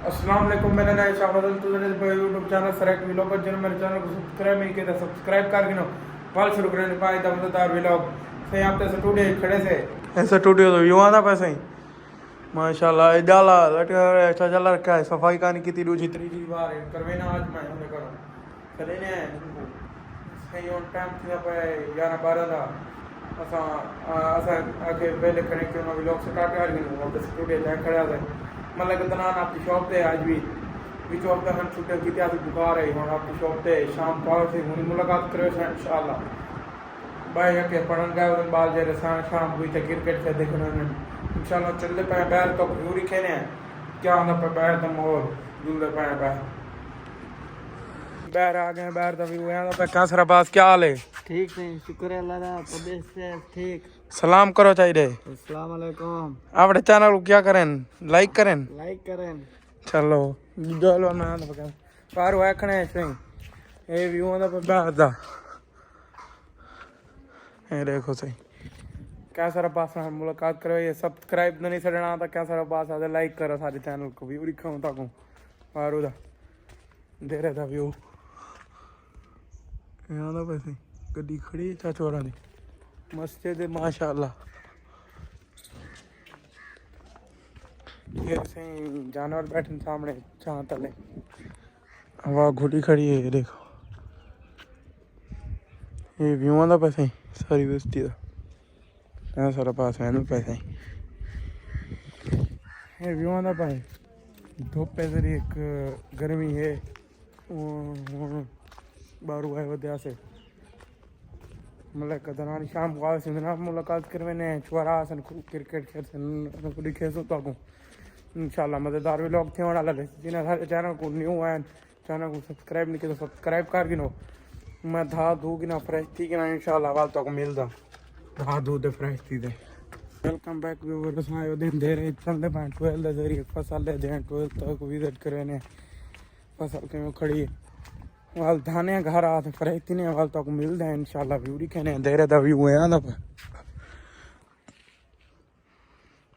अस्सलाम वालेकुम। मेरा नाम शाहबदल यूट्यूब चैनल सराकिव्लोगर जिन्होंने मेरे चैनल को सब्सक्राइब नहीं किया था सब्सक्राइब कर गिनो पल शुरू करने पाए दमदार व्लॉग से यहाँ पे स्टूडियो खड़े से ऐसा स्टूडियो तो यूँ आता पैसे ही माशाल्लाह डाला लटका अच्छा चल रखा है सफाई का नहीं की दूसरी तीसरी बार करवे ना आज मैं उन्हें करो चले ने सही ऑन टाइम थी पे 11-12 था असा असा आके पहले करने के मैं व्लॉग स्टार्ट कर गिनो और स्टूडियो जा खड़ा था मतलब कितना आपकी शॉप पे आज भी शॉप पे हम छुट्टियों की इतिहास बुखार है और आपकी शॉप पे शाम पावर से हुई मुलाकात करो इंशाल्लाह भाई के पढ़न गए और बाल जैसे शाम हुई थे क्रिकेट से देखने इंशाल्लाह चलते पे बैर तो पूरी खेने क्या होना पे बैर तो माहौल जुलते पे बैर आ गए बैर तो भी हुए पे क्या सर पास क्या हाल है ठीक नहीं शुक्र है अल्लाह का तबीयत से ठीक सलाम करो चाहिए अस्सलाम वालेकुम आपने चैनल को क्या करें लाइक करें चलो चलो ना तो पार हुआ खने सही ए व्यू दा बैर दा ए देखो सही क्या सारा पास मुलाकात करो ये सब्सक्राइब नहीं छड़ना तो क्या सारा पास आते लाइक करो सारे चैनल को व्यू दिखाऊं ताको पार उदा दे रहा था व्यू यहाँ दा पैसे गड्डी खड़ी चाचोरा दी मस्जिद है माशाल्लाह ये सही जानवर बैठे सामने छां तले हवा घुटी खड़ी है ये देखो ये व्यू आंदा पैसे सारी बस्ती का सारा पास है पैसे ये व्यू आंदा पाए धूप पे जरी एक गर्मी है बारू है वजह से मतलब कदरानी शाम को आवे ना मुलाकात करवे ने छुआरा सन क्रिकेट खेल सन कुछ खेसो तो को इंशाल्लाह मजेदार व्लॉग थे वाला लगे जिन्हें हर चैनल को न्यू है चैनल को सब्सक्राइब नहीं किया तो सब्सक्राइब कर गिनो मैं धा धू गिना फ्रेश थी गिना इंशाल्लाह वाल तो को मिलदा धा धू दे फ्रेश थी दे वेलकम बैक व्यूअर्स आयो दिन दे रहे चलते पाए 12 दे जरिए फसल दे 12 तक विजिट करे ने फसल के खड़ी है वाल धाने घर आते फ्रेश थी ने वाल तो को मिलदा है इंशाल्लाह व्यू दिखने दे रहे दा व्यू है ना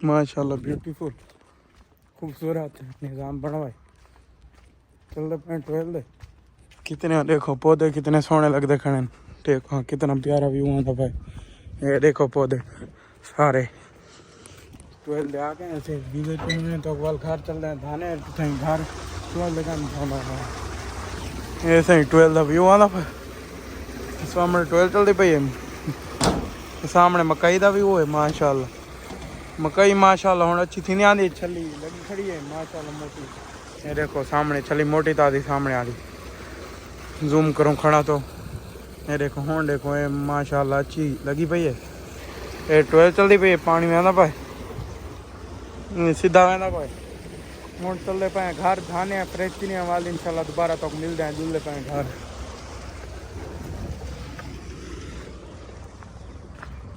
माशाल्लाह ब्यूटीफुल खूबसूरत निज़ाम बनवाए चलते पे 12 कितने देखो पौधे कितने सोने लगते खड़े देखो कितना प्यारा व्यू आता भाई ये देखो पौधे सारे 12 आ गए ऐसे विजिट करने तो वाल घर चल रहे हैं धाने कहीं घर 12 का ऐसे ही 12 का व्यू आता भाई सामने 12 चलती पई है सामने मकई का व्यू है माशाल्लाह मकई माशाल्लाह हुण अच्छी थी नहीं आती छली लगी खड़ी है माशाल्लाह मोटी ये देखो सामने छली मोटी तादी सामने आ रही जूम करूँ खड़ा तो ये देखो हुण देखो ये माशाल्लाह अच्छी लगी पई है ये 12 चलती पई है पानी में आंदा पाए सीधा वेंदा पाए हुण चलते पाए घर धाने फ्रेश थी नहीं वाल इंशाल्लाह दोबारा तक मिल जाए जुलते पाए घर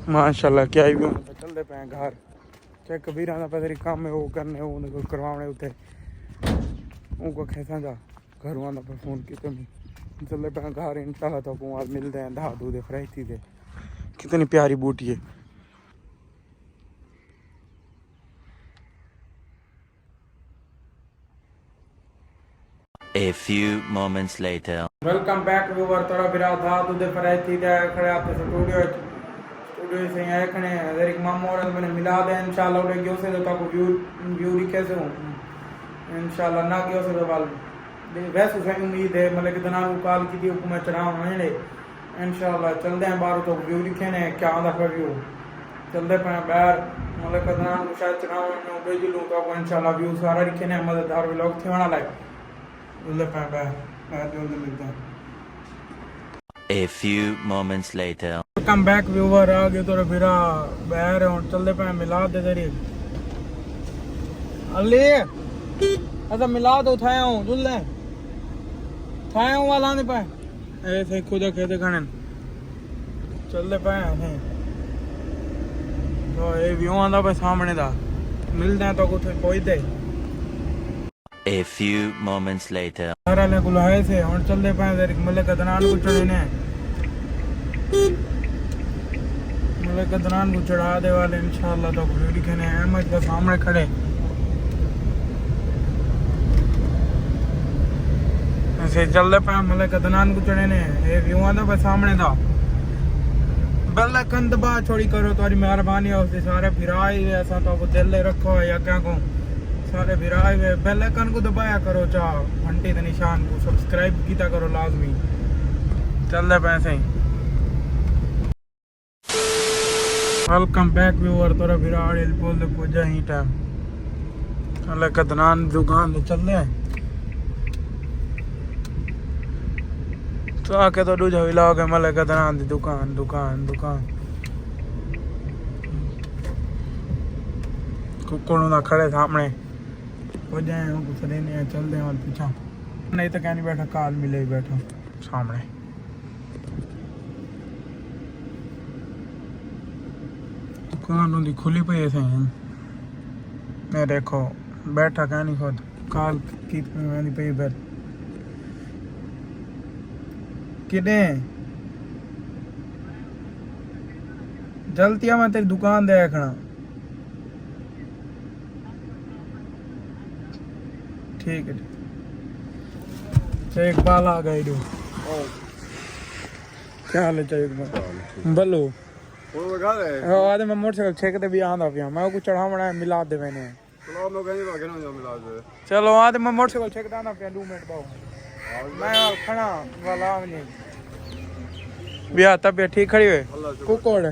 माशाल्लाह क्या ही भी चलते पाए घर चाहे कबीर आना पे काम है वो करने वो करवाने उते उनको कैसा जा घर आना पे फोन की कमी चलते पे घर इंशाल्लाह तो को आज मिलते हैं धा दूध फ्रेश थी दे कितनी प्यारी बूटी है A few moments later. Welcome back viewer थोड़ा बिरा धा दूध फ्रेश थी दे खड़े आते स्टूडियो से आए खड़े हैं एक मामू और मैंने मिला दे इंशाल्लाह उड़े गयो से तो को व्यू दिखे से इंशाल्लाह ना गयो से तो वाल वैसे से उम्मीद है मतलब कितना काल की थी हुकूमत चढ़ाव होने इंशाल्लाह चलते हैं बाहर तो व्यू दिखे ने क्या आंदा व्यू चलते पे बाहर मतलब कितना शायद चढ़ाव में भेजलूँ तो इंशाल्लाह व्यू सारा दिखे ने मजेदार व्लॉग थे वाला लाइक चलते पे बाहर जल्दी मिलते हैं A few moments later. Welcome back viewer आ गए तो फिरा बाहर और चलते पे मिलाद दे जरिए अली अच्छा मिलाद उठाया हूँ जुल्ले थाया हूँ वाला नहीं पाए ऐसे खुद खेते खाने चलते पाए हैं तो ये व्यू आंदा पे सामने दा मिलते हैं तो कुछ कोई दे A few moments later. सारा ले बुलाए से और चलते पाए जरिए मतलब कदनान को चढ़े ने मतलब कदनान को चढ़ा दे वाले इंशाल्लाह तो वीडियो दिखने अहमद के सामने खड़े ਅਸੀਂ ਚੱਲਦੇ ਪਏ ਮਤਲਬ ਕਦਨਾਨ ਕੋ ਚੜੇ ਨੇ ਇਹ ਵਿਊ ਆਂਦਾ ਬਸ ਸਾਹਮਣੇ ਦਾ ਬੈਲ ਆਈਕਨ ਦਬਾ ਛੋੜੀ ਕਰੋ ਤੁਹਾਡੀ ਮਿਹਰਬਾਨੀ ਹੋ ਤੇ ਸਾਰੇ ਫਿਰਾਈ ਵੇ ਅਸਾਂ ਤੋਂ ਦਿਲ ਰੱਖੋ ਜਾਂ ਅੱਗੇ को सारे फिराए हुए बेल आइकन को दबाया करो चाह घंटे के निशान को सब्सक्राइब किया करो लाजमी चल दे पैसे वेलकम बैक व्यूअर तोरा विराड़ पुल दे पुजा ही टाइम अल्लाह कदनान दुकान ते चल दे तो आके तो दूजा व्लॉग है मले कदनान दी दुकान कुकड़ों दा खड़े सामने हो जाए हम कुछ नहीं चल दे और पीछा नहीं तो कहनी बैठा काल मिले ही बैठा सामने दुकान उनकी खुली पई है मैं देखो बैठा कहनी खुद काल की मैंने पई बैठ किने जल्दी आ मैं तेरी दुकान देखना ठीक है एक बाल आ गए दो क्या हाल है चाहिए बल्लो आदे मैं मोटरसाइकिल छेकते भी आंदा पिया मैं कुछ चढ़ावना है मिलाद दे मैंने चलो आदे मैं मोटरसाइकिल छेकते आंदा पिया 2 मिनट बाओ मैं खड़ा वाला नहीं बिया तबियत ठीक खड़ी हुए कुकोड़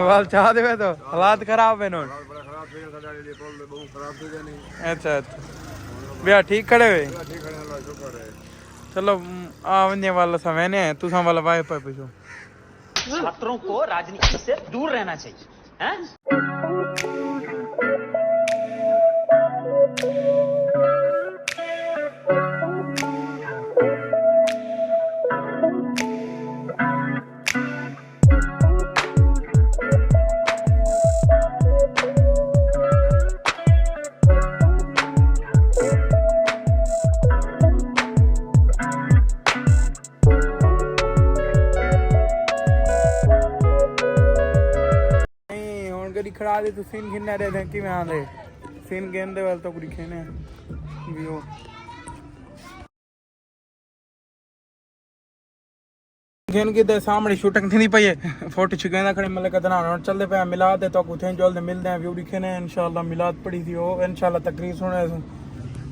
वाल चाह देवे तो हालात खराब है नो अच्छा बिया ठीक खड़े हुए चलो आ वने वाला समय ने तू सा वाला वाई पे पूछो छात्रों को राजनीति से दूर रहना चाहिए हैं खड़ा दे तू सीन खिन्ना दे थे कि मैं आंदे सीन गेंदे वाल तो कुड़ी खेने व्यू गेन के दे सामने शूटिंग थी पई है फोटो छिकेंदा खड़े मतलब कदना और चलदे पे मिलाद दे तो कुथे जल्द मिलदे हैं व्यू दिखने इंशाल्लाह मिलाद पड़ी थी वो इंशाल्लाह तकरीर सुने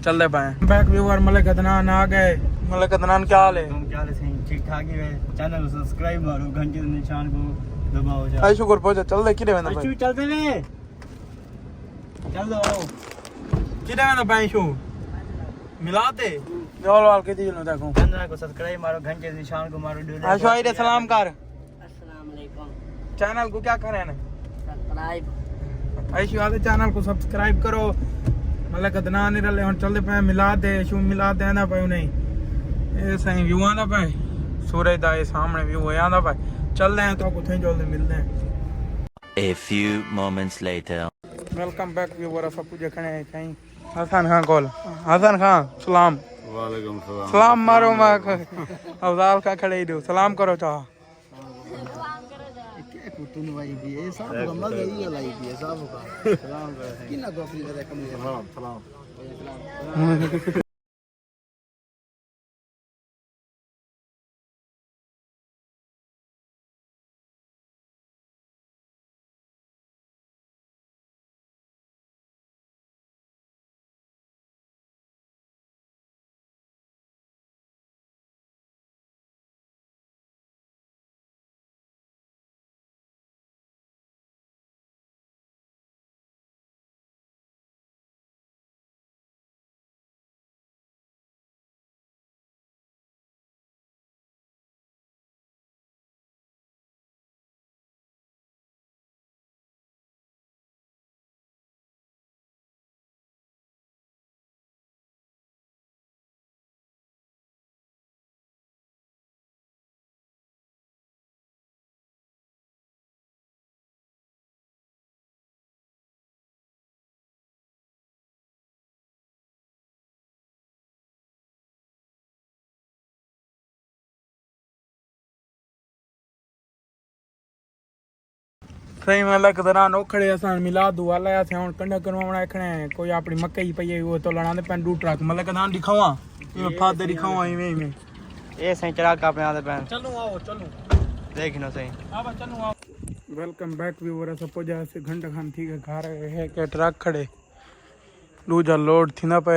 चलदे पे बैक व्यूअर मतलब कदना आ गए मतलब कदना क्या हाल है सही ठीक ठाक ही है चैनल को सब्सक्राइब मारो घंटे के निशान को दबाओ जा आई शुक्र पहुंचा चल दे किरे वेंदा भाई चलते ने चल दो किरे वेंदा भाई शू मिला दे जोल वाल के दिल में देखो चैनल को सब्सक्राइब मारो घंटे के निशान को मारो दो आशो आई रे सलाम कर अस्सलाम वालेकुम चैनल को क्या करे ने सब्सक्राइब आशो आदे चैनल को सब्सक्राइब करो मतलब कदना नहीं रले हुन चलदे पे मिला दे शू मिला दे ना पायो नहीं ए सही व्यू आंदा पे सूरज दा सामने व्यू आंदा पे चल रहे हैं तो कुछ जल्दी मिलते हैं A few moments later. Welcome back viewer सब कुछ देखने हैं कहीं हसन खान कॉल हसन खान सलाम वालेकुम सलाम सलाम मारो मैं अफजाल का खड़े दो सलाम करो चाह कुतुन भाई भी ये सब गम्मा गई है लाई भी सब का सलाम कर किना को अपनी जगह कम सलाम सही मतलब कदरान ओखड़े असान मिला दुआ लाया थे हुन कंडा करवावना खणे कोई अपनी मकई पई वो तो लणा दे पेंडू ट्रक मतलब कदान दिखावा मैं फादर दिखाऊं आई में ये सही चिराग अपने आते पैन चलो आओ चलो देखिनो सही अब चलो आओ। वेलकम बैक व्यूअर सब जा से घंटा खान ठीक है घर है के ट्रक खड़े दूजा लोड थी ना पे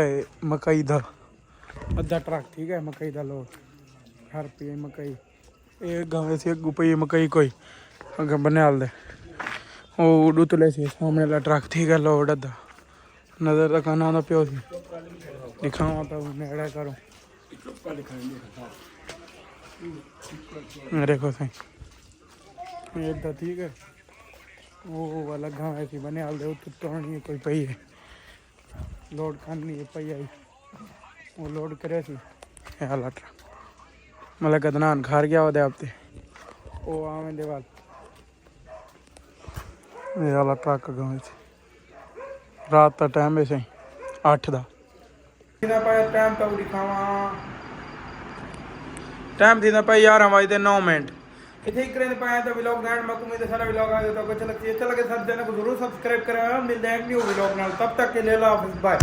मकई दा अद्धा ट्रक ठीक है मकई दा लोड हर पे मकई एक गाँव से एक गुपई मकई कोई अगर बना दे वो उतले से सामने ला ट्रक ठीक है लोड अद्धा नजर रखा ना प्यो थी दिखावा तो नेड़े करो देखो सही इधर ठीक है वो वाला गाँव ऐसी बने हाल दे तोड़नी कोई पई है लोड करनी है पई आई वो लोड करे सी हाल मतलब कदनान घर गया होते आपते वो आवे देवाल ये वाला ट्रक गाँव से रात का टाइम है सही 8 दा टाइम तो दिखावा टाइम थी ना पाई 11:09 इतने ही करें पाया तो व्लॉग एंड में उम्मीद है सारा व्लॉग आ गया तो अच्छा लगे सब जने को जरूर सब्सक्राइब करें मिलते हैं न्यू व्लॉग नाल तब तक के लिए अल्लाह हाफिज़ बाय।